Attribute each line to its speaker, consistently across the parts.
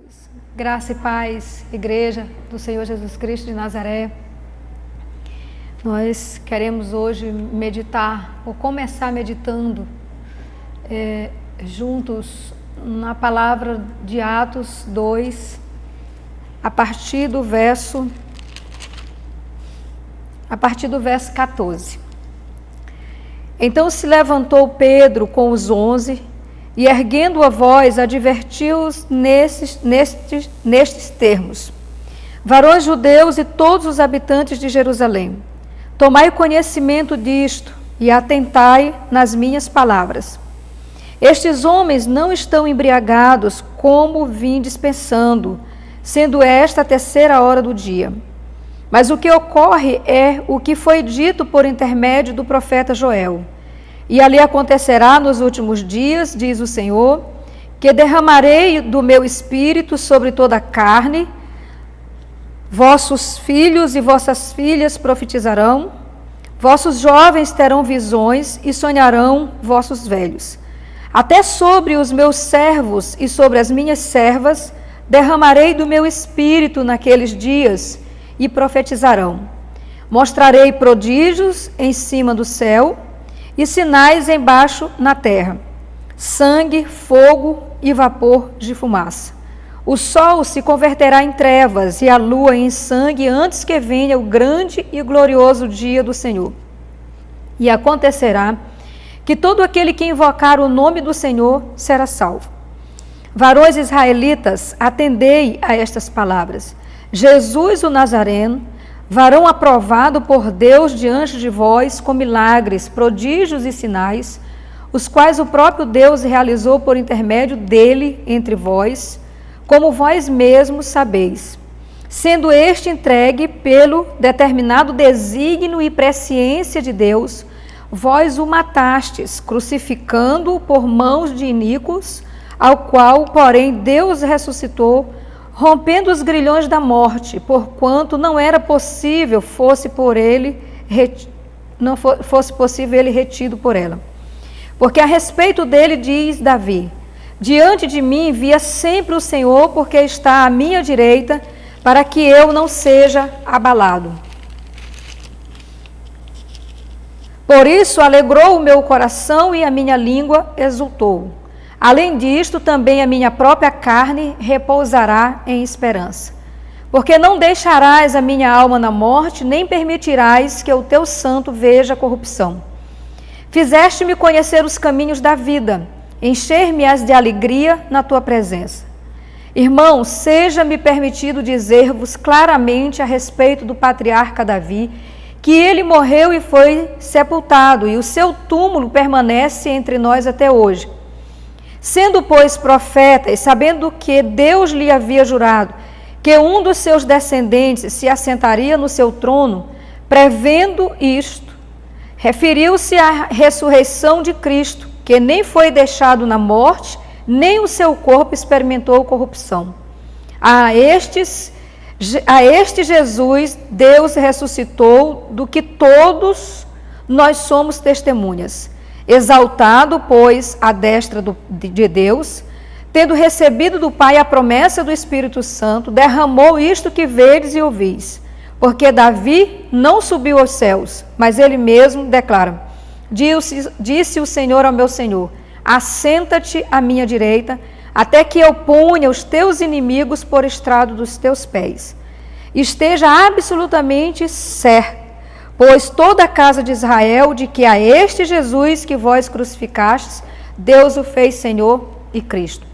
Speaker 1: Jesus. Graça e paz, Igreja do Senhor Jesus Cristo de Nazaré. Nós queremos hoje meditar, ou começar meditando juntos na palavra de Atos 2, a partir do verso 14. Então se levantou Pedro com os 11 e, erguendo a voz, advertiu-os nestes termos: varões judeus e todos os habitantes de Jerusalém, tomai conhecimento disto e atentai nas minhas palavras. Estes homens não estão embriagados, como vindes pensando, sendo esta a 3ª hora do dia. Mas o que ocorre é o que foi dito por intermédio do profeta Joel. E ali acontecerá nos últimos dias, diz o Senhor, que derramarei do meu espírito sobre toda a carne, vossos filhos e vossas filhas profetizarão, vossos jovens terão visões e sonharão vossos velhos. Até sobre os meus servos e sobre as minhas servas derramarei do meu espírito naqueles dias e profetizarão. Mostrarei prodígios em cima do céu e sinais embaixo na terra: sangue, fogo e vapor de fumaça. O sol se converterá em trevas e a lua em sangue antes que venha o grande e glorioso dia do Senhor. E acontecerá que todo aquele que invocar o nome do Senhor será salvo. Varões israelitas, atendei a estas palavras. Jesus o Nazareno, varão aprovado por Deus diante de vós com milagres, prodígios e sinais, os quais o próprio Deus realizou por intermédio dele entre vós, como vós mesmos sabeis, sendo este entregue pelo determinado desígnio e presciência de Deus, vós o matastes, crucificando-o por mãos de iníquos, ao qual, porém, Deus ressuscitou, rompendo os grilhões da morte, porquanto não era possível fosse possível ele retido por ela. Porque a respeito dele diz Davi: diante de mim via sempre o Senhor, porque está à minha direita, para que eu não seja abalado. Por isso alegrou o meu coração e a minha língua exultou. Além disto, também a minha própria carne repousará em esperança. Porque não deixarás a minha alma na morte, nem permitirás que o teu santo veja a corrupção. Fizeste-me conhecer os caminhos da vida, encher-me-ás de alegria na tua presença. Irmãos, seja-me permitido dizer-vos claramente a respeito do patriarca Davi, que ele morreu e foi sepultado, e o seu túmulo permanece entre nós até hoje. Sendo, pois, profeta, e sabendo que Deus lhe havia jurado que um dos seus descendentes se assentaria no seu trono, prevendo isto, referiu-se à ressurreição de Cristo, que nem foi deixado na morte, nem o seu corpo experimentou corrupção. A este Jesus, Deus ressuscitou, do que todos nós somos testemunhas. Exaltado, pois, à destra de Deus, tendo recebido do Pai a promessa do Espírito Santo, derramou isto que vedes e ouvis. Porque Davi não subiu aos céus, mas ele mesmo declara: disse o Senhor ao meu Senhor: assenta-te à minha direita, até que eu ponha os teus inimigos por estrado dos teus pés. Esteja absolutamente certo, pois toda a casa de Israel, de que a este Jesus que vós crucificastes, Deus o fez Senhor e Cristo.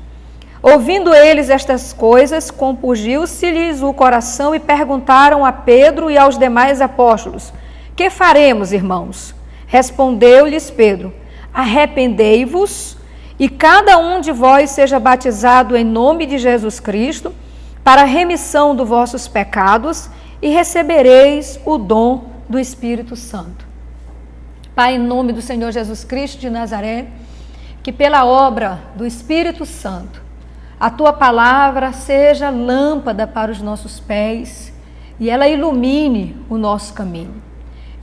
Speaker 1: Ouvindo eles estas coisas, compungiu-se-lhes o coração e perguntaram a Pedro e aos demais apóstolos: que faremos, irmãos? Respondeu-lhes Pedro: arrependei-vos e cada um de vós seja batizado em nome de Jesus Cristo para a remissão dos vossos pecados e recebereis o dom do Espírito Santo. Pai, em nome do Senhor Jesus Cristo de Nazaré, que pela obra do Espírito Santo, a Tua palavra seja lâmpada para os nossos pés e ela ilumine o nosso caminho.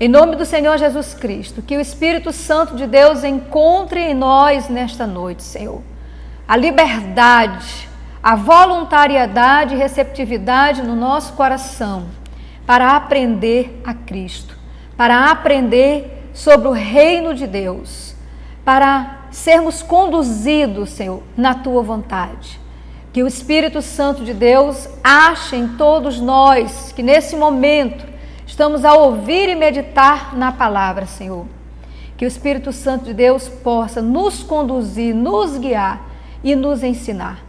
Speaker 1: Em nome do Senhor Jesus Cristo, que o Espírito Santo de Deus encontre em nós nesta noite, Senhor, a liberdade, a voluntariedade e receptividade no nosso coração para aprender a Cristo, para aprender sobre o reino de Deus, para sermos conduzidos, Senhor, na Tua vontade. Que o Espírito Santo de Deus ache em todos nós que nesse momento estamos a ouvir e meditar na palavra, Senhor. Que o Espírito Santo de Deus possa nos conduzir, nos guiar e nos ensinar.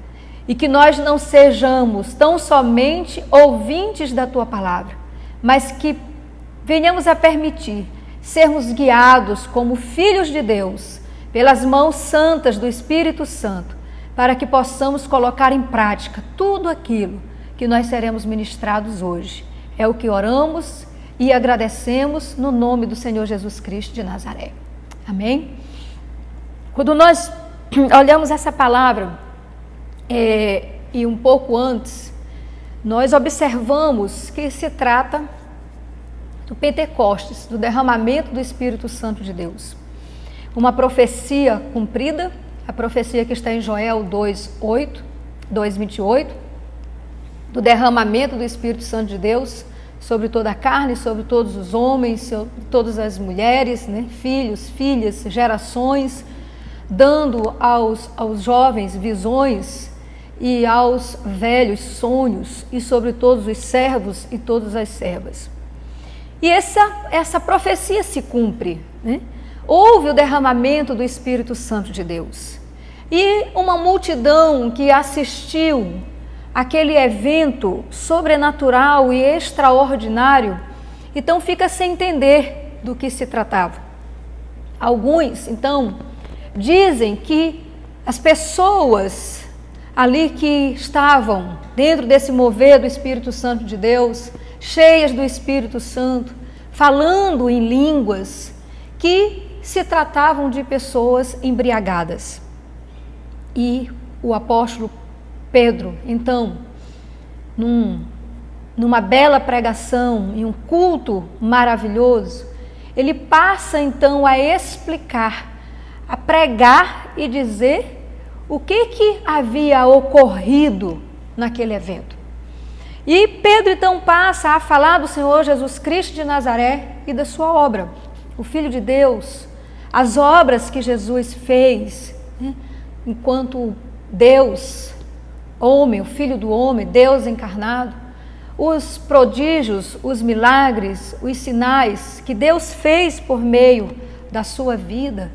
Speaker 1: E que nós não sejamos tão somente ouvintes da Tua palavra, mas que venhamos a permitir sermos guiados como filhos de Deus, pelas mãos santas do Espírito Santo, para que possamos colocar em prática tudo aquilo que nós seremos ministrados hoje. É o que oramos e agradecemos no nome do Senhor Jesus Cristo de Nazaré. Amém? Quando nós olhamos essa palavra, e um pouco antes, nós observamos que se trata do Pentecostes, do derramamento do Espírito Santo de Deus. Uma profecia cumprida, a profecia que está em Joel 2:28, do derramamento do Espírito Santo de Deus sobre toda a carne, sobre todos os homens, sobre todas as mulheres, né? Filhos, filhas, gerações, dando aos jovens visões e aos velhos sonhos, e sobre todos os servos e todas as servas. E essa profecia se cumpre, né? Houve o derramamento do Espírito Santo de Deus. E uma multidão que assistiu àquele evento sobrenatural e extraordinário, então fica sem entender do que se tratava. Alguns, então, dizem que as pessoas ali que estavam dentro desse mover do Espírito Santo de Deus, cheias do Espírito Santo, falando em línguas, que se tratavam de pessoas embriagadas. E o apóstolo Pedro, então, numa bela pregação, em um culto maravilhoso, ele passa então a explicar, a pregar e dizer o que havia ocorrido naquele evento. E Pedro então passa a falar do Senhor Jesus Cristo de Nazaré e da sua obra, o Filho de Deus, as obras que Jesus fez, né? Enquanto Deus, homem, o Filho do homem, Deus encarnado, os prodígios, os milagres, os sinais que Deus fez por meio da sua vida,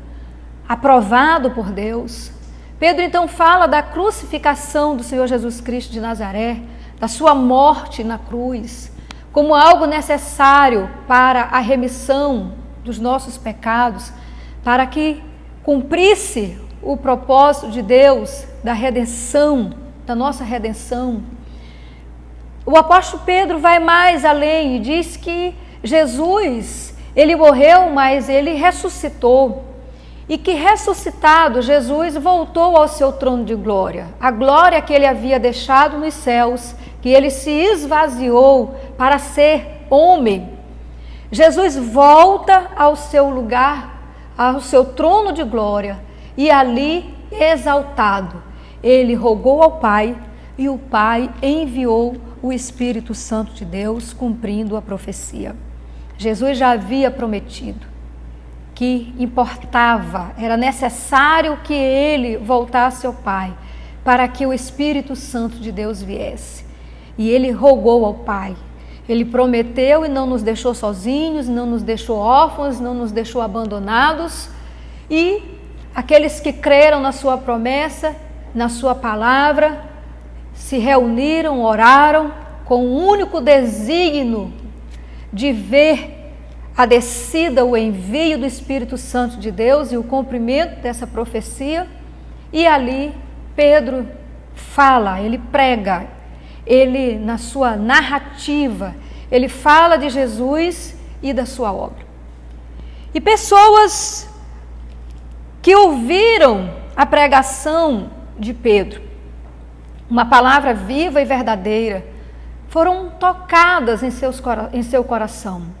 Speaker 1: aprovado por Deus. Pedro então fala da crucificação do Senhor Jesus Cristo de Nazaré, da sua morte na cruz, como algo necessário para a remissão dos nossos pecados, para que cumprisse o propósito de Deus da redenção, da nossa redenção. O apóstolo Pedro vai mais além e diz que Jesus, ele morreu, mas ele ressuscitou. E que ressuscitado, Jesus voltou ao seu trono de glória. A glória que ele havia deixado nos céus, que ele se esvaziou para ser homem. Jesus volta ao seu lugar, ao seu trono de glória, e ali, exaltado, ele rogou ao Pai, e o Pai enviou o Espírito Santo de Deus, cumprindo a profecia. Jesus já havia prometido que importava, era necessário que ele voltasse ao Pai, para que o Espírito Santo de Deus viesse. E ele rogou ao Pai. Ele prometeu e não nos deixou sozinhos, não nos deixou órfãos, não nos deixou abandonados. E aqueles que creram na sua promessa, na sua palavra, se reuniram, oraram com o único desígnio de ver a descida, o envio do Espírito Santo de Deus e o cumprimento dessa profecia. E ali Pedro fala, ele prega, ele na sua narrativa, ele fala de Jesus e da sua obra. E pessoas que ouviram a pregação de Pedro, uma palavra viva e verdadeira, foram tocadas em seu coração.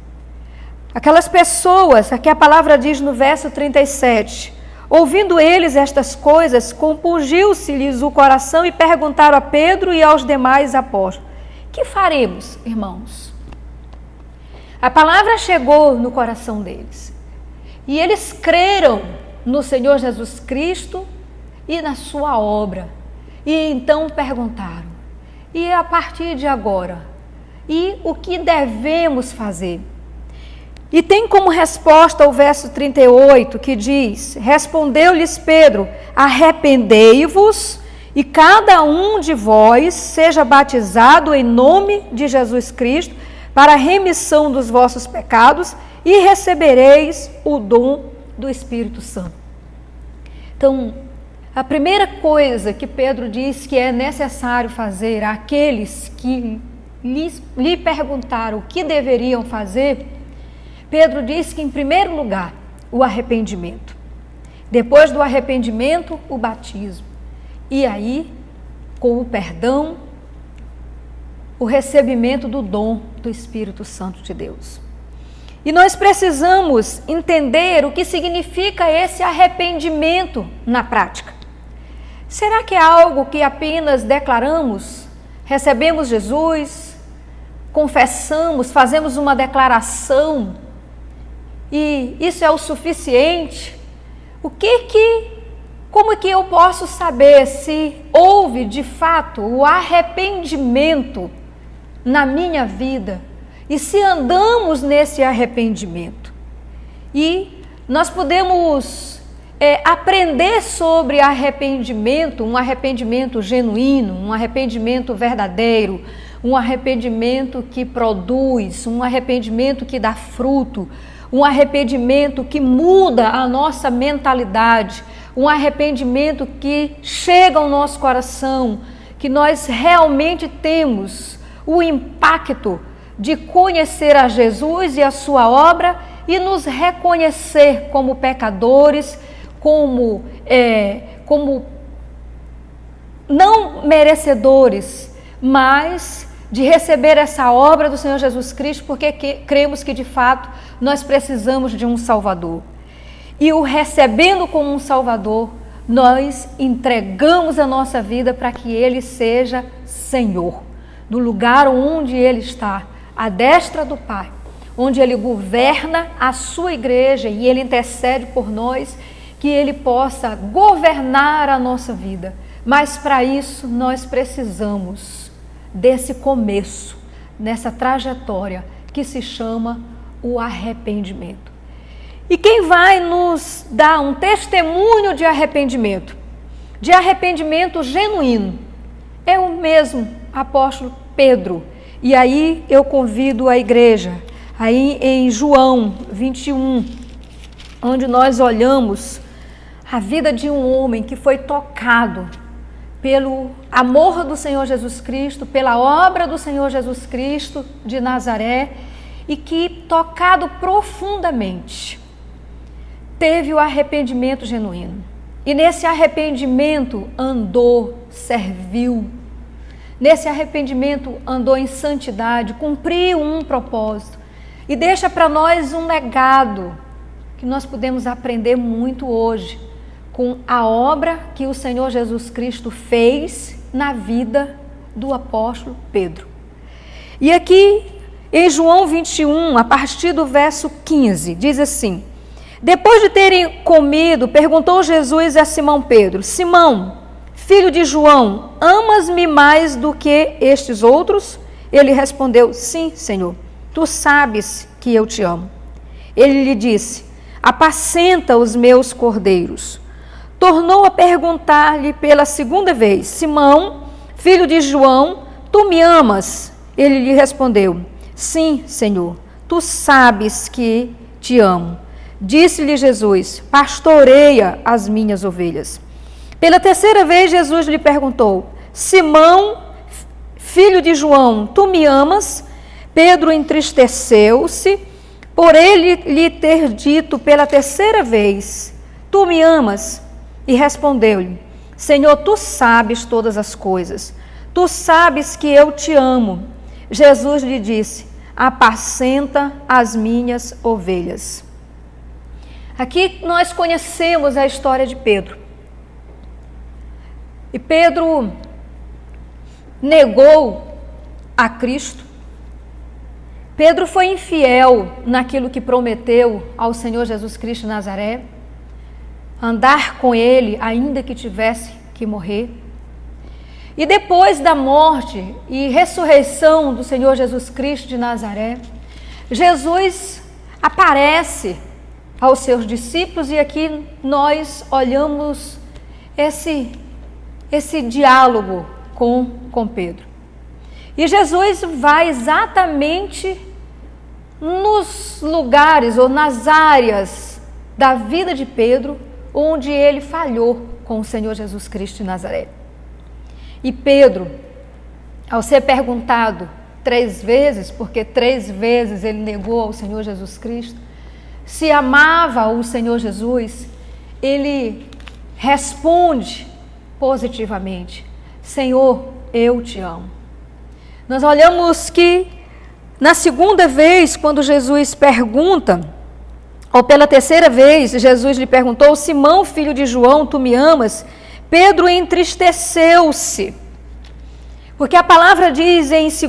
Speaker 1: Aquelas pessoas, aqui a palavra diz no verso 37, Ouvindo eles estas coisas, compungiu-se-lhes o coração e perguntaram a Pedro e aos demais apóstolos: que faremos, irmãos? A palavra chegou no coração deles e eles creram no Senhor Jesus Cristo e na sua obra. E então perguntaram: e a partir de agora? E o que devemos fazer? E tem como resposta o verso 38, que diz: respondeu-lhes Pedro: arrependei-vos e cada um de vós seja batizado em nome de Jesus Cristo para a remissão dos vossos pecados e recebereis o dom do Espírito Santo. Então, a primeira coisa que Pedro diz que é necessário fazer àqueles que lhe perguntaram o que deveriam fazer, Pedro diz que, em primeiro lugar, o arrependimento. Depois do arrependimento, o batismo. E aí, com o perdão, o recebimento do dom do Espírito Santo de Deus. E nós precisamos entender o que significa esse arrependimento na prática. Será que é algo que apenas declaramos? Recebemos Jesus, confessamos, fazemos uma declaração e isso é o suficiente? Como é que eu posso saber se houve de fato o arrependimento na minha vida e se andamos nesse arrependimento? E nós podemos aprender sobre arrependimento, um arrependimento genuíno, um arrependimento verdadeiro, um arrependimento que produz, um arrependimento que dá fruto, um arrependimento que muda a nossa mentalidade, um arrependimento que chega ao nosso coração, que nós realmente temos o impacto de conhecer a Jesus e a sua obra e nos reconhecer como pecadores, como não merecedores, mas de receber essa obra do Senhor Jesus Cristo, porque cremos que de fato nós precisamos de um Salvador. E o recebendo como um Salvador, nós entregamos a nossa vida para que Ele seja Senhor, no lugar onde Ele está, à destra do Pai, onde Ele governa a sua igreja e Ele intercede por nós, que Ele possa governar a nossa vida. Mas para isso nós precisamos desse começo, nessa trajetória que se chama o arrependimento. E quem vai nos dar um testemunho de arrependimento genuíno, é o mesmo apóstolo Pedro. E aí eu convido a igreja, aí em João 21, onde nós olhamos a vida de um homem que foi tocado pelo amor do Senhor Jesus Cristo, pela obra do Senhor Jesus Cristo de Nazaré, e que, tocado profundamente, teve o arrependimento genuíno. E nesse arrependimento andou, serviu. Nesse arrependimento andou em santidade, cumpriu um propósito. E deixa para nós um legado que nós podemos aprender muito hoje com a obra que o Senhor Jesus Cristo fez na vida do apóstolo Pedro. E aqui em João 21, a partir do verso 15, diz assim: depois de terem comido, perguntou Jesus a Simão Pedro: Simão, filho de João, amas-me mais do que estes outros? Ele respondeu: sim, Senhor, tu sabes que eu te amo. Ele lhe disse: apacenta os meus cordeiros. Tornou a perguntar-lhe pela segunda vez: Simão, filho de João, tu me amas? Ele lhe respondeu: sim, Senhor, tu sabes que te amo. Disse-lhe Jesus: pastoreia as minhas ovelhas. Pela terceira vez Jesus lhe perguntou: Simão, filho de João, tu me amas? Pedro entristeceu-se por ele lhe ter dito pela terceira vez: tu me amas? E respondeu-lhe: Senhor, tu sabes todas as coisas, tu sabes que eu te amo. Jesus lhe disse: apacenta as minhas ovelhas. Aqui nós conhecemos a história de Pedro. E Pedro negou a Cristo. Pedro foi infiel naquilo que prometeu ao Senhor Jesus Cristo de Nazaré, andar com ele ainda que tivesse que morrer. E depois da morte e ressurreição do Senhor Jesus Cristo de Nazaré, Jesus aparece aos seus discípulos, e aqui nós olhamos esse diálogo com Pedro. E Jesus vai exatamente nos lugares ou nas áreas da vida de Pedro onde ele falhou com o Senhor Jesus Cristo de Nazaré. E Pedro, ao ser perguntado 3 vezes, porque 3 vezes ele negou ao Senhor Jesus Cristo, se amava o Senhor Jesus, ele responde positivamente: Senhor, eu te amo. Nós olhamos que na segunda vez, quando Jesus pergunta, ou pela terceira vez, Jesus lhe perguntou: Simão, filho de João, tu me amas? Pedro entristeceu-se, porque a palavra diz em 2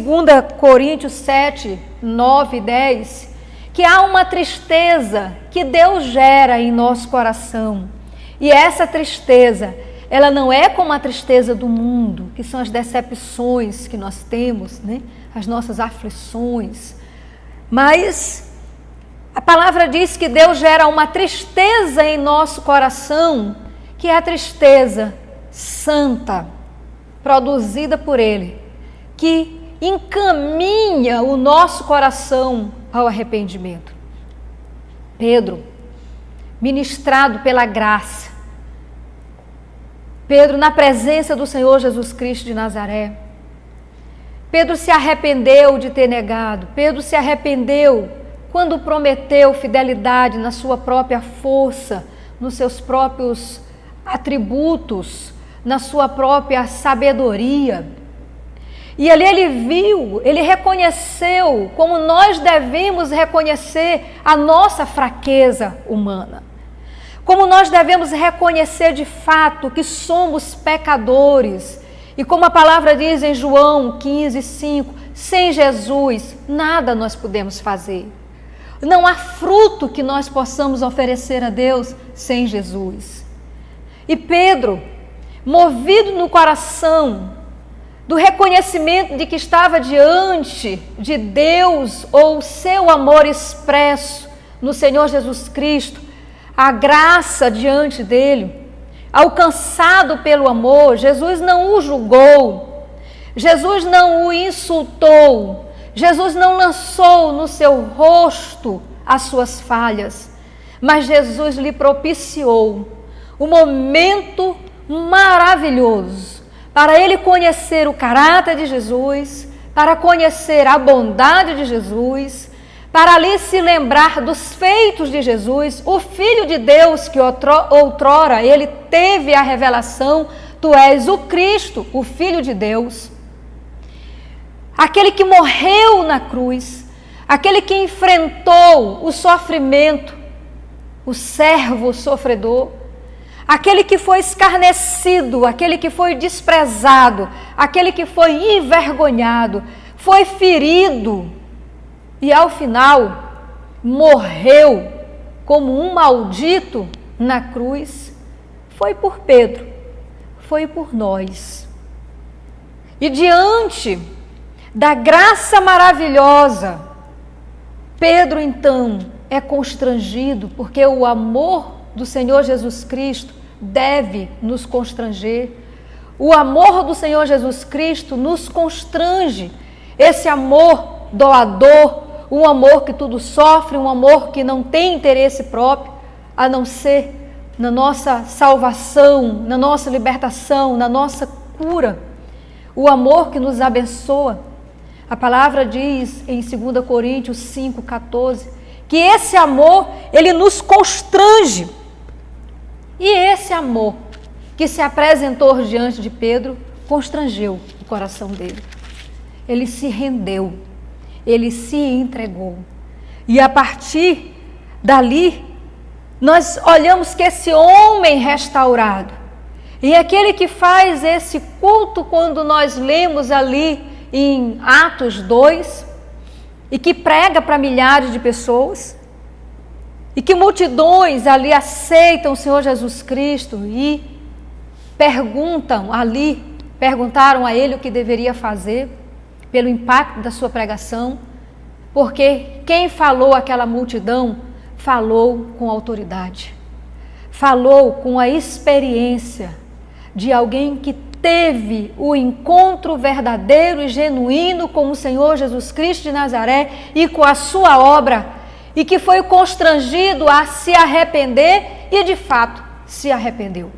Speaker 1: Coríntios 7, 9 e 10, que há uma tristeza que Deus gera em nosso coração. E essa tristeza, ela não é como a tristeza do mundo, que são as decepções que nós temos, né? As nossas aflições. Mas a palavra diz que Deus gera uma tristeza em nosso coração, que é a tristeza santa, produzida por Ele, que encaminha o nosso coração ao arrependimento. Pedro, ministrado pela graça, Pedro na presença do Senhor Jesus Cristo de Nazaré, Pedro se arrependeu de ter negado, Pedro se arrependeu quando prometeu fidelidade na sua própria força, nos seus próprios atributos, na sua própria sabedoria. E ali ele viu, ele reconheceu como nós devemos reconhecer a nossa fraqueza humana. Como nós devemos reconhecer de fato que somos pecadores. E como a palavra diz em João 15, 5, sem Jesus nada nós podemos fazer. Não há fruto que nós possamos oferecer a Deus sem Jesus. E Pedro, movido no coração do reconhecimento de que estava diante de Deus, ou o seu amor expresso no Senhor Jesus Cristo, a graça diante dele, alcançado pelo amor, Jesus não o julgou, Jesus não o insultou, Jesus não lançou no seu rosto as suas falhas, mas Jesus lhe propiciou um momento maravilhoso para ele conhecer o caráter de Jesus, para conhecer a bondade de Jesus, para ali se lembrar dos feitos de Jesus, o Filho de Deus que outrora ele teve a revelação: tu és o Cristo, o Filho de Deus, aquele que morreu na cruz, aquele que enfrentou o sofrimento, o servo sofredor, aquele que foi escarnecido, aquele que foi desprezado, aquele que foi envergonhado, foi ferido e ao final morreu como um maldito na cruz. Foi por Pedro, foi por nós. E diante da graça maravilhosa, Pedro então é constrangido, porque o amor do Senhor Jesus Cristo deve nos constranger. O amor do Senhor Jesus Cristo nos constrange. Esse amor doador, um amor que tudo sofre, um amor que não tem interesse próprio, a não ser na nossa salvação, na nossa libertação, na nossa cura. O amor que nos abençoa. A palavra diz em 2 Coríntios 5,14, que esse amor, ele nos constrange. E esse amor que se apresentou diante de Pedro, constrangeu o coração dele. Ele se rendeu, ele se entregou. E a partir dali, nós olhamos que esse homem restaurado, e aquele que faz esse culto quando nós lemos ali em Atos 2, e que prega para milhares de pessoas, e que multidões ali aceitam o Senhor Jesus Cristo e perguntaram a ele o que deveria fazer, pelo impacto da sua pregação, porque quem falou àquela multidão, falou com autoridade, falou com a experiência de alguém que teve o encontro verdadeiro e genuíno com o Senhor Jesus Cristo de Nazaré e com a sua obra, e que foi constrangido a se arrepender e de fato se arrependeu.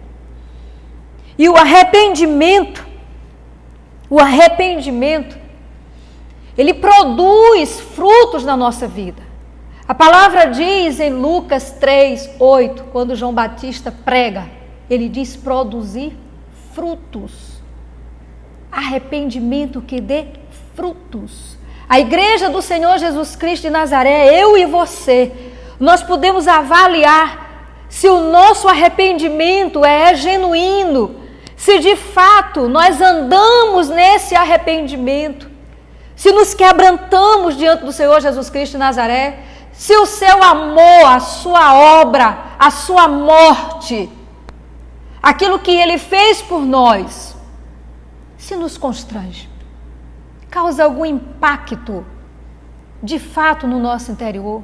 Speaker 1: E o arrependimento, ele produz frutos na nossa vida. A palavra diz em Lucas 3:8, quando João Batista prega, ele diz produzir frutos. Arrependimento que dê frutos. A igreja do Senhor Jesus Cristo de Nazaré, eu e você, nós podemos avaliar se o nosso arrependimento é genuíno, se de fato nós andamos nesse arrependimento, se nos quebrantamos diante do Senhor Jesus Cristo de Nazaré, se o seu amor, a sua obra, a sua morte, aquilo que ele fez por nós, se nos constrange, causa algum impacto de fato no nosso interior,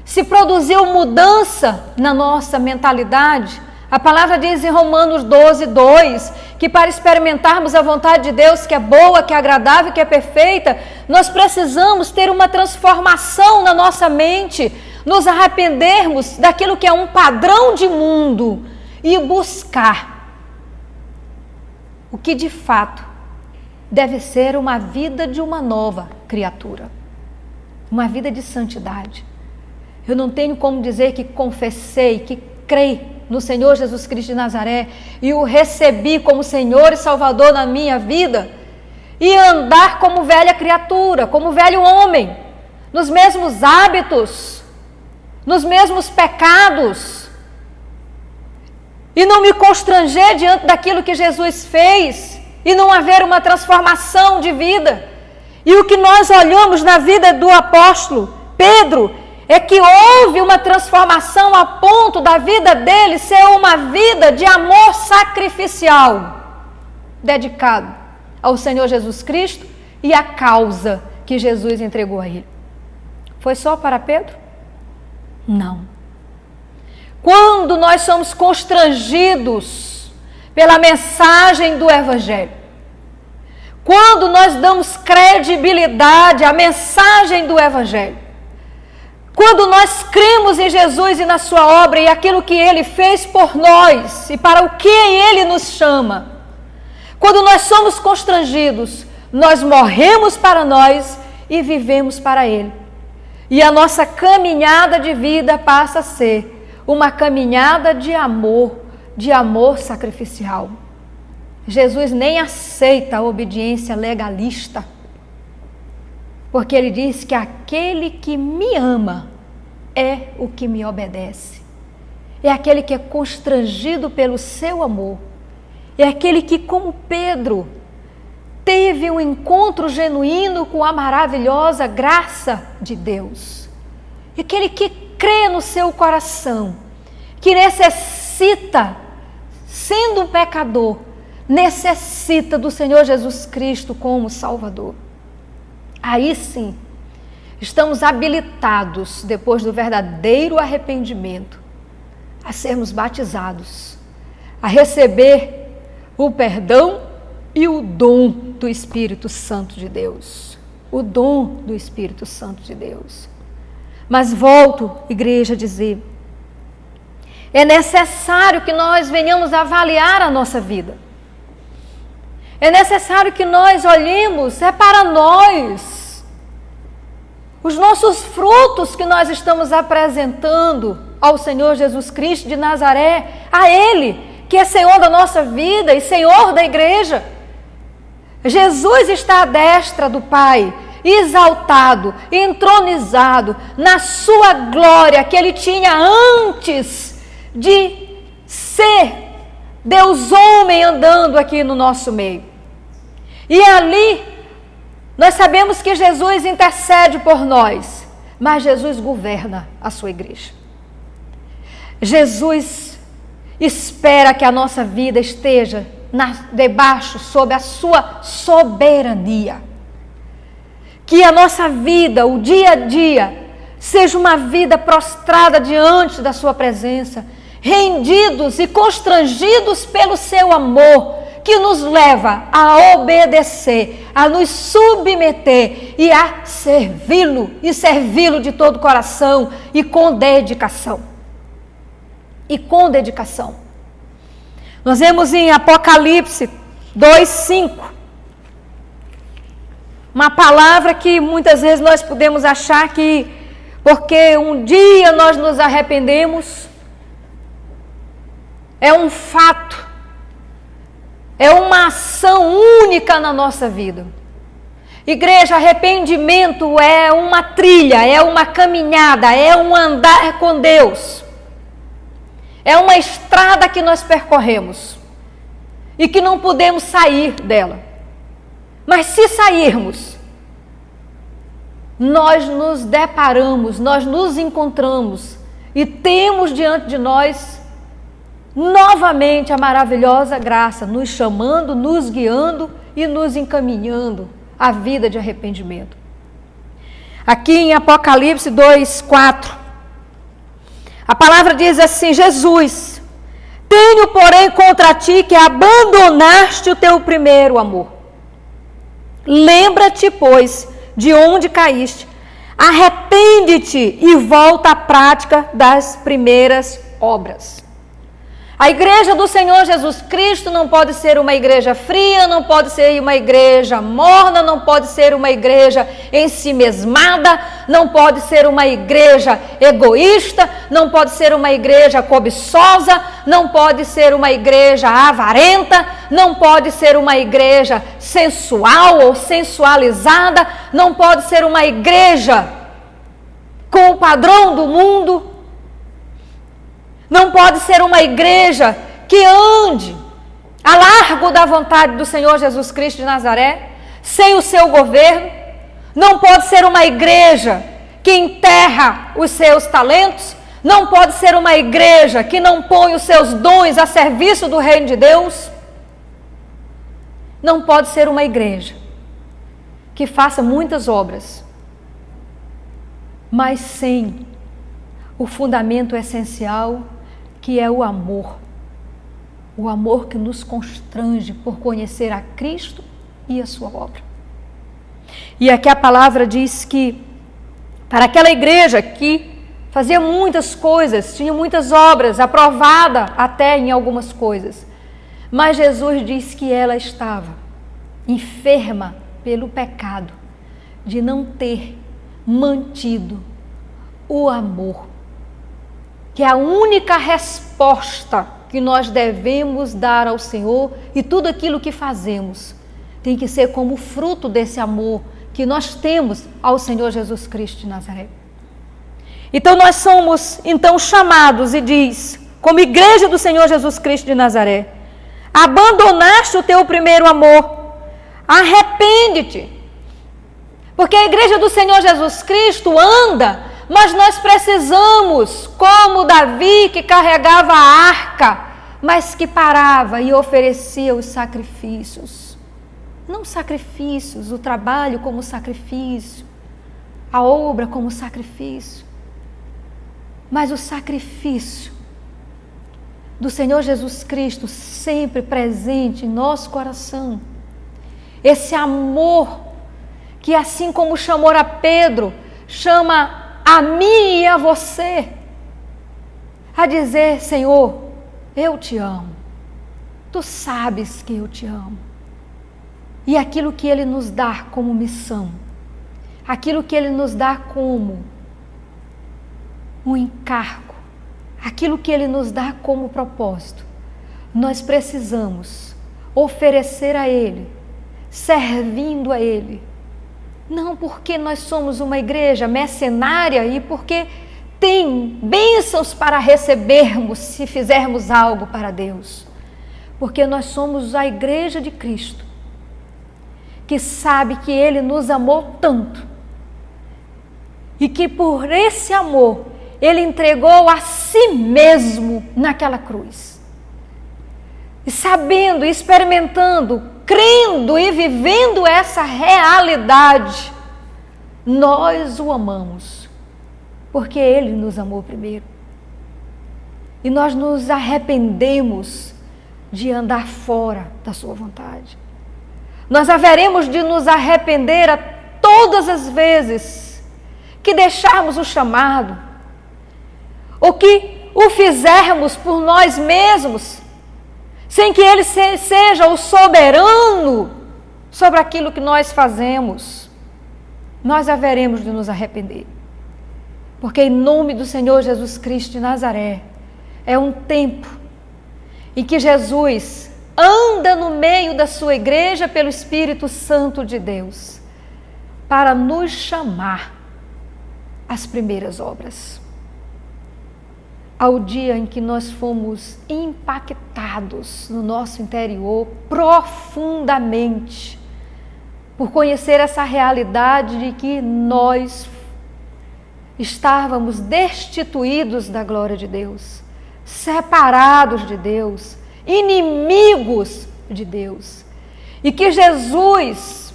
Speaker 1: se produziu mudança na nossa mentalidade. A palavra diz em Romanos 12:2, que para experimentarmos a vontade de Deus, que é boa, que é agradável, que é perfeita, nós precisamos ter uma transformação na nossa mente, nos arrependermos daquilo que é um padrão de mundo e buscar o que de fato deve ser uma vida de uma nova criatura, uma vida de santidade. Eu não tenho como dizer que confessei, que creio no Senhor Jesus Cristo de Nazaré e o recebi como Senhor e Salvador na minha vida e andar como velha criatura, como velho homem, nos mesmos hábitos, nos mesmos pecados, e não me constranger diante daquilo que Jesus fez e não haver uma transformação de vida. E o que nós olhamos na vida do apóstolo Pedro é que houve uma transformação a ponto da vida dele ser uma vida de amor sacrificial, dedicado ao Senhor Jesus Cristo e à causa que Jesus entregou a ele. Foi só para Pedro? Não. Quando nós somos constrangidos pela mensagem do Evangelho, quando nós damos credibilidade à mensagem do Evangelho, quando nós cremos em Jesus e na sua obra e aquilo que Ele fez por nós e para o que Ele nos chama, quando nós somos constrangidos, nós morremos para nós e vivemos para Ele. E a nossa caminhada de vida passa a ser uma caminhada de amor sacrificial. Jesus nem aceita a obediência legalista, porque ele diz que aquele que me ama é o que me obedece. É aquele que é constrangido pelo seu amor. É aquele que, como Pedro, teve um encontro genuíno com a maravilhosa graça de Deus. É aquele que crê no seu coração, que necessita, sendo um pecador, necessita do Senhor Jesus Cristo como Salvador. Aí sim, estamos habilitados, depois do verdadeiro arrependimento, a sermos batizados, a receber o perdão e o dom do Espírito Santo de Deus. O dom do Espírito Santo de Deus. Mas volto, igreja, a dizer, é necessário que nós venhamos avaliar a nossa vida. É necessário que nós olhemos, é para nós, os nossos frutos que nós estamos apresentando ao Senhor Jesus Cristo de Nazaré, a Ele, que é Senhor da nossa vida e Senhor da igreja. Jesus está à destra do Pai. exaltado, entronizado na sua glória que ele tinha antes de ser Deus homem andando aqui no nosso meio. E ali nós sabemos que Jesus intercede por nós, mas Jesus governa a sua igreja. Jesus espera que a nossa vida esteja debaixo, sob a sua soberania. Que a nossa vida, o dia a dia, seja uma vida prostrada diante da sua presença, rendidos e constrangidos pelo seu amor, que nos leva a obedecer, a nos submeter e a servi-lo, e servi-lo de todo o coração e com dedicação. Nós vemos em Apocalipse 2:5, uma palavra que muitas vezes nós podemos achar que, porque um dia nós nos arrependemos, é um fato, é uma ação única na nossa vida. Igreja, arrependimento é uma trilha, é uma caminhada, é um andar com Deus. É uma estrada que nós percorremos e que não podemos sair dela. Mas se sairmos, nós nos deparamos, nós nos encontramos e temos diante de nós novamente a maravilhosa graça, nos chamando, nos guiando e nos encaminhando à vida de arrependimento. Aqui em Apocalipse 2:4, a palavra diz assim: Jesus, tenho porém contra ti que abandonaste o teu primeiro amor. Lembra-te, pois, de onde caíste, arrepende-te e volta à prática das primeiras obras. A igreja do Senhor Jesus Cristo não pode ser uma igreja fria, não pode ser uma igreja morna, não pode ser uma igreja ensimesmada, não pode ser uma igreja egoísta, não pode ser uma igreja cobiçosa, não pode ser uma igreja avarenta, não pode ser uma igreja sensual ou sensualizada, não pode ser uma igreja com o padrão do mundo. Não pode ser uma igreja que ande a largo da vontade do Senhor Jesus Cristo de Nazaré, sem o seu governo. Não pode ser uma igreja que enterra os seus talentos. Não pode ser uma igreja que não põe os seus dons a serviço do reino de Deus. Não pode ser uma igreja que faça muitas obras, mas sem o fundamento essencial, que é o amor que nos constrange por conhecer a Cristo e a sua obra. E aqui a palavra diz que para aquela igreja que fazia muitas coisas, tinha muitas obras, aprovada até em algumas coisas, mas Jesus diz que ela estava enferma pelo pecado de não ter mantido o amor, que é a única resposta que nós devemos dar ao Senhor, e tudo aquilo que fazemos tem que ser como fruto desse amor que nós temos ao Senhor Jesus Cristo de Nazaré. Então nós somos chamados, e diz, como igreja do Senhor Jesus Cristo de Nazaré: abandonaste o teu primeiro amor, arrepende-te. Porque a igreja do Senhor Jesus Cristo anda, mas nós precisamos, como Davi, que carregava a arca, mas que parava e oferecia os sacrifícios. Não sacrifícios, o trabalho como sacrifício, a obra como sacrifício, mas o sacrifício do Senhor Jesus Cristo sempre presente em nosso coração. Esse amor que, assim como chamou a Pedro, chama a mim e a você, a dizer: Senhor, eu te amo, tu sabes que eu te amo. E aquilo que Ele nos dá como missão, aquilo que Ele nos dá como um encargo, aquilo que Ele nos dá como propósito, nós precisamos oferecer a Ele, servindo a Ele, não porque nós somos uma igreja mercenária e porque tem bênçãos para recebermos se fizermos algo para Deus, porque nós somos a igreja de Cristo, que sabe que Ele nos amou tanto e que por esse amor Ele entregou a si mesmo naquela cruz. E sabendo, experimentando, crendo e vivendo essa realidade, nós o amamos, porque Ele nos amou primeiro. E nós nos arrependemos de andar fora da sua vontade. Nós haveremos de nos arrepender a todas as vezes que deixarmos o chamado, ou que o fizermos por nós mesmos, sem que Ele seja o soberano sobre aquilo que nós fazemos. Nós haveremos de nos arrepender. Porque em nome do Senhor Jesus Cristo de Nazaré, é um tempo em que Jesus anda no meio da sua igreja pelo Espírito Santo de Deus, para nos chamar às primeiras obras. Ao dia em que nós fomos impactados no nosso interior profundamente, por conhecer essa realidade de que nós estávamos destituídos da glória de Deus, separados de Deus, inimigos de Deus, e que Jesus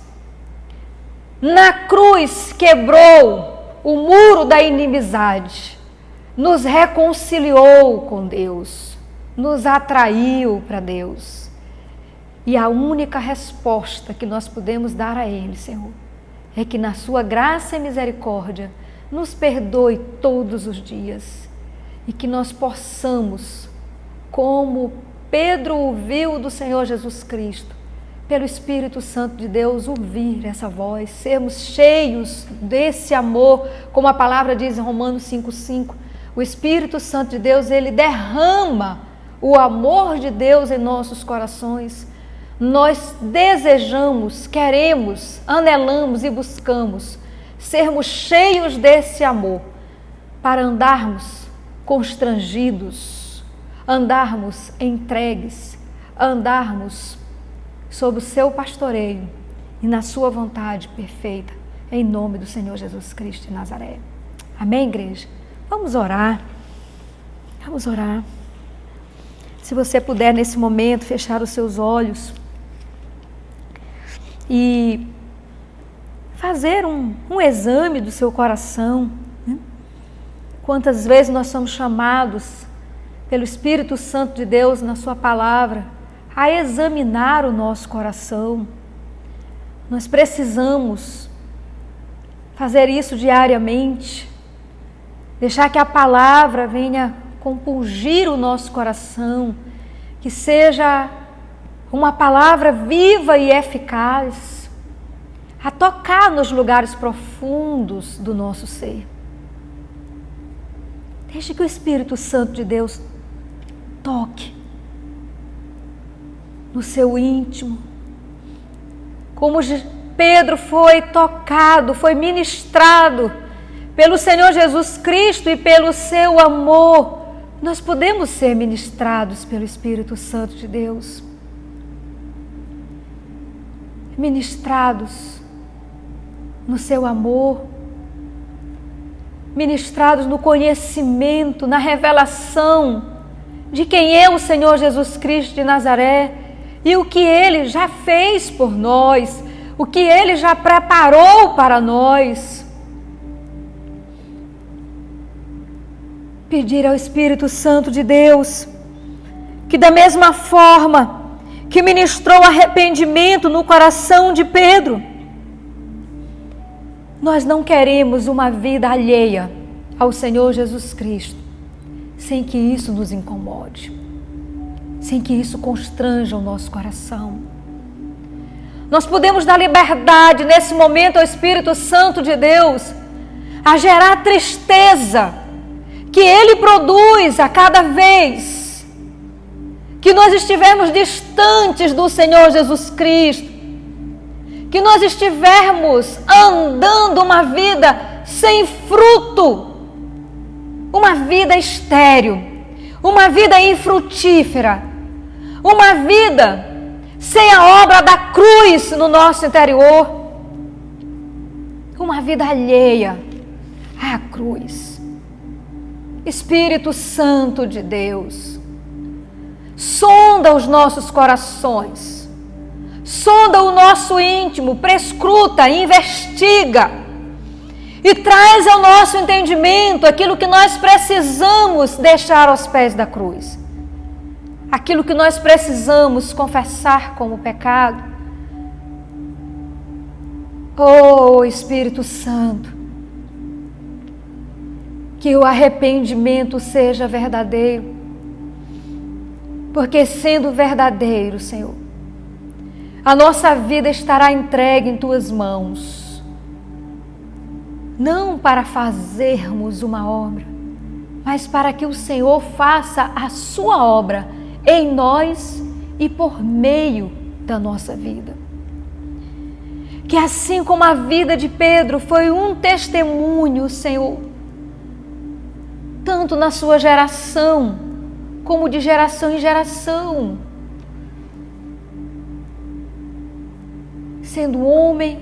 Speaker 1: na cruz quebrou o muro da inimizade, nos reconciliou com Deus, nos atraiu para Deus. E a única resposta que nós podemos dar a Ele, Senhor, é que na sua graça e misericórdia nos perdoe todos os dias e que nós possamos, como Pedro ouviu do Senhor Jesus Cristo, pelo Espírito Santo de Deus, ouvir essa voz, sermos cheios desse amor, como a palavra diz em Romanos 5,5, o Espírito Santo de Deus, Ele derrama o amor de Deus em nossos corações. Nós desejamos, queremos, anelamos e buscamos sermos cheios desse amor para andarmos constrangidos, andarmos entregues, andarmos sob o seu pastoreio e na sua vontade perfeita, em nome do Senhor Jesus Cristo de Nazaré. Amém, igreja? Vamos orar. Vamos orar. Se você puder, nesse momento, fechar os seus olhos e fazer um exame do seu coração. Né? Quantas vezes nós somos chamados pelo Espírito Santo de Deus na sua palavra a examinar o nosso coração. Nós precisamos fazer isso diariamente, deixar que a palavra venha compungir o nosso coração, que seja uma palavra viva e eficaz, a tocar nos lugares profundos do nosso ser. Deixe que o Espírito Santo de Deus toque no seu íntimo, como Pedro foi tocado, foi ministrado pelo Senhor Jesus Cristo e pelo seu amor. Nós podemos ser ministrados pelo Espírito Santo de Deus, ministrados no seu amor, ministrados no conhecimento, na revelação de quem é o Senhor Jesus Cristo de Nazaré e o que Ele já fez por nós, o que Ele já preparou para nós. Pedir ao Espírito Santo de Deus que, da mesma forma que ministrou arrependimento no coração de Pedro, nós não queremos uma vida alheia ao Senhor Jesus Cristo, sem que isso nos incomode, sem que isso constranja o nosso coração. Nós podemos dar liberdade nesse momento ao Espírito Santo de Deus a gerar tristeza que Ele produz a cada vez que nós estivermos distantes do Senhor Jesus Cristo, que nós estivermos andando uma vida sem fruto, uma vida estéril, uma vida infrutífera, uma vida sem a obra da cruz no nosso interior, uma vida alheia à cruz. Espírito Santo de Deus, sonda os nossos corações, sonda o nosso íntimo, prescruta, investiga e traz ao nosso entendimento aquilo que nós precisamos deixar aos pés da cruz, aquilo que nós precisamos confessar como pecado. Oh, Espírito Santo, que o arrependimento seja verdadeiro, porque sendo verdadeiro, Senhor, a nossa vida estará entregue em Tuas mãos, não para fazermos uma obra, mas para que o Senhor faça a Sua obra em nós e por meio da nossa vida. Que assim como a vida de Pedro foi um testemunho, Senhor, tanto na sua geração, como de geração em geração, sendo um homem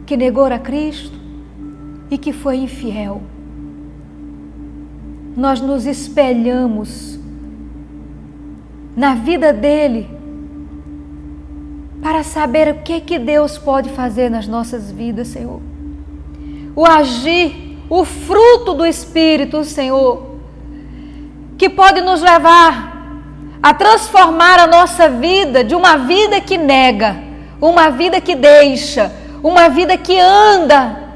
Speaker 1: que negou a Cristo e que foi infiel, nós nos espelhamos na vida dele para saber o que Deus pode fazer nas nossas vidas, Senhor. O agir, o fruto do Espírito, Senhor, que pode nos levar a transformar a nossa vida de uma vida que nega, uma vida que deixa, uma vida que anda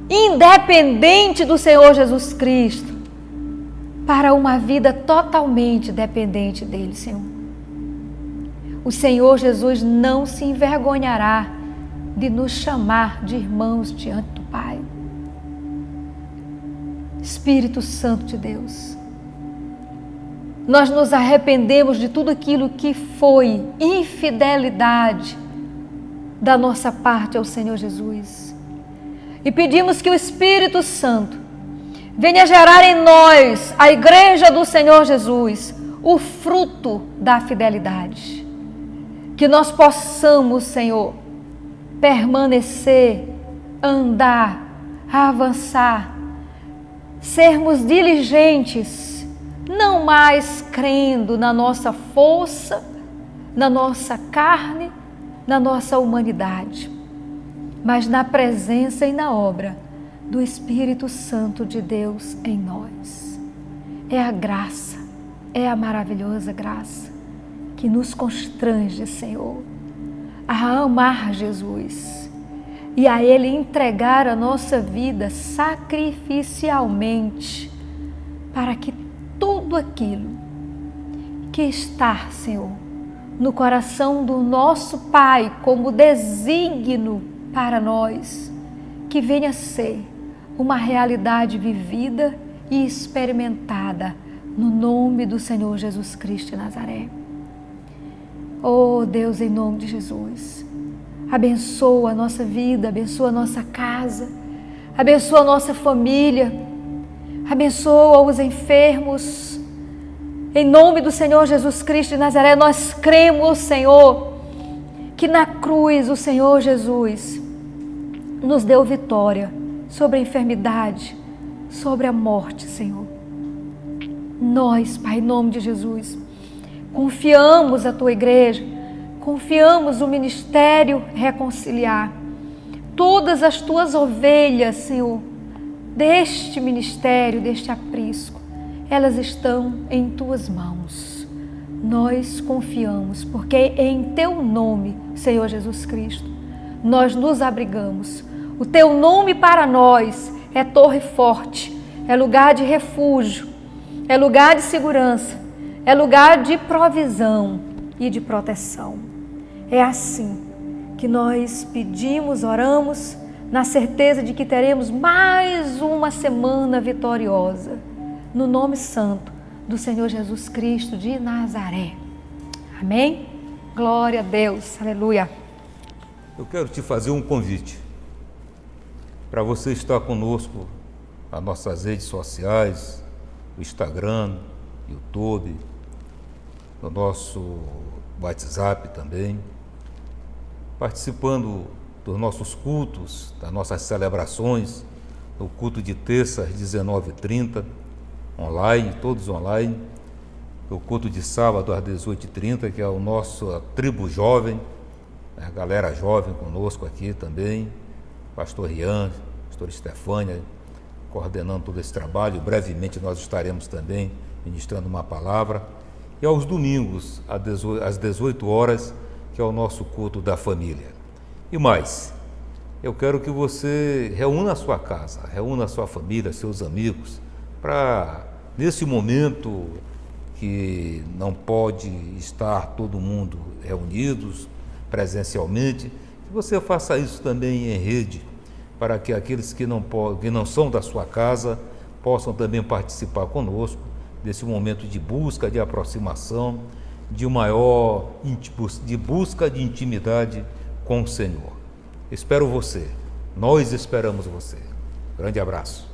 Speaker 1: independente do Senhor Jesus Cristo, para uma vida totalmente dependente dele, Senhor. O Senhor Jesus não se envergonhará de nos chamar de irmãos diante do Pai. Espírito Santo de Deus, nós nos arrependemos de tudo aquilo que foi infidelidade da nossa parte ao Senhor Jesus e pedimos que o Espírito Santo venha gerar em nós, a igreja do Senhor Jesus, o fruto da fidelidade. Que nós possamos, Senhor, permanecer, andar, avançar, sermos diligentes, não mais crendo na nossa força, na nossa carne, na nossa humanidade, mas na presença e na obra do Espírito Santo de Deus em nós. É a graça, é a maravilhosa graça que nos constrange, Senhor, a amar Jesus e a Ele entregar a nossa vida sacrificialmente, para que tudo aquilo que está, Senhor, no coração do nosso Pai como desígnio para nós, que venha a ser uma realidade vivida e experimentada no nome do Senhor Jesus Cristo de Nazaré. Oh Deus, em nome de Jesus, abençoa a nossa vida, abençoa a nossa casa, abençoa a nossa família, abençoa os enfermos. Em nome do Senhor Jesus Cristo de Nazaré, nós cremos, Senhor, que na cruz o Senhor Jesus nos deu vitória sobre a enfermidade, sobre a morte, Senhor. Nós, Pai, em nome de Jesus, confiamos a Tua igreja, confiamos o ministério Reconciliar, todas as Tuas ovelhas, Senhor, deste ministério, deste aprisco, elas estão em Tuas mãos. Nós confiamos, porque em Teu nome, Senhor Jesus Cristo, nós nos abrigamos. O Teu nome para nós é torre forte, é lugar de refúgio, é lugar de segurança, é lugar de provisão e de proteção. É assim que nós pedimos, oramos, na certeza de que teremos mais uma semana vitoriosa, no nome santo do Senhor Jesus Cristo de Nazaré. Amém? Glória a Deus. Aleluia.
Speaker 2: Eu quero te fazer um convite para você estar conosco nas nossas redes sociais, no Instagram, YouTube, no nosso WhatsApp também, participando dos nossos cultos, das nossas celebrações, no culto de terça às 19h30, online, todos online, o culto de sábado às 18h30, que é o nosso tribo jovem, a galera jovem conosco aqui também, pastor Rian, pastor Estefânia, coordenando todo esse trabalho. Brevemente nós estaremos também ministrando uma palavra. E aos domingos, às 18 horas, que é o nosso culto da família. E mais, eu quero que você reúna a sua casa, reúna a sua família, seus amigos, para, nesse momento que não pode estar todo mundo reunidos presencialmente, que você faça isso também em rede, para que aqueles que não são da sua casa possam também participar conosco desse momento de busca, de aproximação, de busca de intimidade com o Senhor. Espero você, nós esperamos você. Grande abraço.